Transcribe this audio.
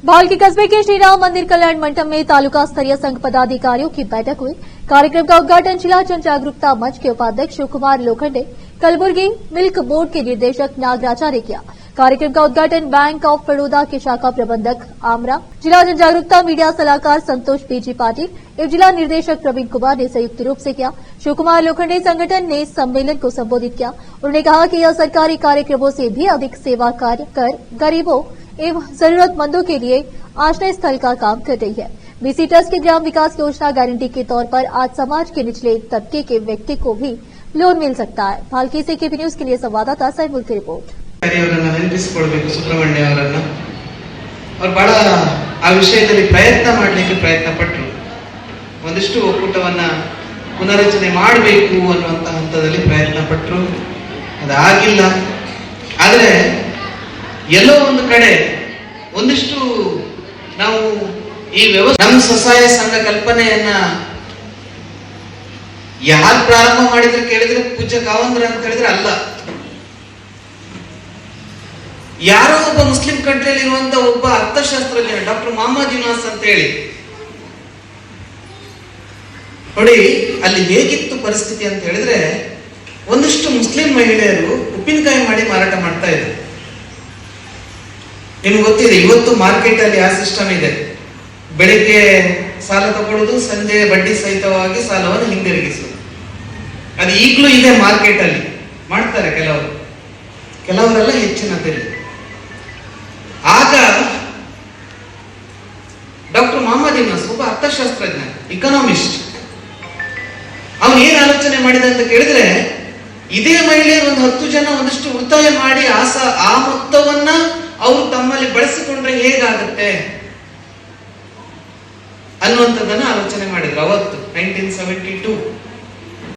भाल के कस्बे के श्री राम मंदिर कल्याण मंडप में तालुका स्तरीय संघ पदाधिकारियों की बैठक हुई। कार्यक्रम का उद्घाटन जिला जन जागरूकता मंच के उपाध्यक्ष शिव कुमार लोखंडे, कलबुर्गी मिल्क बोर्ड के निर्देशक नागराचा ने किया। कार्यक्रम का उद्घाटन बैंक ऑफ बड़ौदा के शाखा प्रबंधक आमरा, जिला जन जागरूकता मीडिया सलाहकार संतोष बीजी पाटिल एवं जिला निर्देशक प्रवीण कुमार ने संयुक्त रूप से किया। शिव कुमार लोखंडे संगठन ने सम्मेलन को संबोधित किया। उन्होंने कहा कि यह सरकारी कार्यक्रमों से भी अधिक सेवा कार्य कर गरीबों एवं जरूरतमंदों के लिए आश्रय स्थल का काम कर रही है। बीसी ट्रस्ट की ग्राम विकास योजना गारंटी के तौर पर आज समाज के निचले तबके के व्यक्ति को भी लोन मिल सकता है। भाल्की से केपी न्यूज के लिए संवाददाता सैमुल की रिपोर्ट। सुब्रमण्य और बड़ा आ विषयದಲ್ಲಿ ಪ್ರಯತ್ನ ಮಾಡಲಿಕ್ಕೆ ಪ್ರಯತ್ನ ಪಟ್ಟರು. ಒಂದಿಷ್ಟು ಒಕ್ಕೂಟವನ್ನ ಪುನರಚನೆ ಮಾಡಬೇಕು ಅನ್ನುವಂತ ಹಂತದಲ್ಲಿ ಪ್ರಯತ್ನ ಪಟ್ಟರು. ಅದಾಗಿಲ್ಲ. ಆದರೆ ಎಲ್ಲೋ ಒಂದು ಕಡೆ ಒಂದಿಷ್ಟು ನಾವು ಈ ವ್ಯವಸ್ಥೆ ನಮ್ಮ ಸ್ವಸಹಾಯ ಸಂಘ ಕಲ್ಪನೆಯನ್ನ ಯಾರು ಪ್ರಾರಂಭ ಮಾಡಿದ್ರು ಕೇಳಿದ್ರೆ ಪೂಜ್ಯ ಕಾವಂದ್ರ ಅಂತ ಹೇಳಿದ್ರೆ ಅಲ್ಲ, ಯಾರೋ ಒಬ್ಬ ಮುಸ್ಲಿಂ ಕಂಟ್ರಿಯಲ್ಲಿ ಇರುವಂತ ಒಬ್ಬ ಅರ್ಥಶಾಸ್ತ್ರಜ್ಞ ಡಾಕ್ಟರ್ ಮೊಹಮ್ಮದ್ ಯುನಾಸ್ ಅಂತ ಹೇಳಿ. ನೋಡಿ ಅಲ್ಲಿ ಹೇಗಿತ್ತು ಪರಿಸ್ಥಿತಿ ಅಂತ ಹೇಳಿದ್ರೆ, ಒಂದಿಷ್ಟು ಮುಸ್ಲಿಂ ಮಹಿಳೆಯರು ಉಪ್ಪಿನಕಾಯಿ ಮಾಡಿ ಮಾರಾಟ ಮಾಡ್ತಾ ಇದ್ರು. ನಿಮ್ಗೆ ಗೊತ್ತಿದೆ, ಇವತ್ತು ಮಾರ್ಕೆಟ್ ಅಲ್ಲಿ ಆ ಸಿಸ್ಟಮ್ ಇದೆ. ಬೆಳಿಗ್ಗೆ ಸಾಲ ತಗೊಳ್ಳೋದು, ಸಂಜೆ ಬಡ್ಡಿ ಸಹಿತವಾಗಿ ಸಾಲವನ್ನು ಹಿಂದಿರುಗಿಸುವುದು. ಅದು ಈಗಲೂ ಇದೆ, ಮಾರ್ಕೆಟ್ ಅಲ್ಲಿ ಮಾಡ್ತಾರೆ ಕೆಲವರೆಲ್ಲ ಹೆಚ್ಚಿನದಿಲ್ಲ. ಆಗ ಡಾಕ್ಟರ್ ಮೊಹಮ್ಮದ್ ಯುನಾಸ್ ಒಬ್ಬ ಅರ್ಥಶಾಸ್ತ್ರಜ್ಞ, ಇಕನಾಮಿಸ್ಟ್, ಅವನು ಏನ್ ಆಲೋಚನೆ ಮಾಡಿದ ಅಂತ ಕೇಳಿದ್ರೆ, ಇದೇ ಮಹಿಳೆಯರು ಒಂದು 10 ಜನ ಒಂದಿಷ್ಟು ಉಳಿತಾಯ ಮಾಡಿ ಆ ಮೊತ್ತವನ್ನ ಅವರು ತಮ್ಮಲ್ಲಿ ಬಳಸಿಕೊಂಡ್ರೆ ಹೇಗಾಗುತ್ತೆ ಅನ್ನುವಂಥದ್ದನ್ನ ಆಲೋಚನೆ ಮಾಡಿದ್ರು. ಅವತ್ತು 1972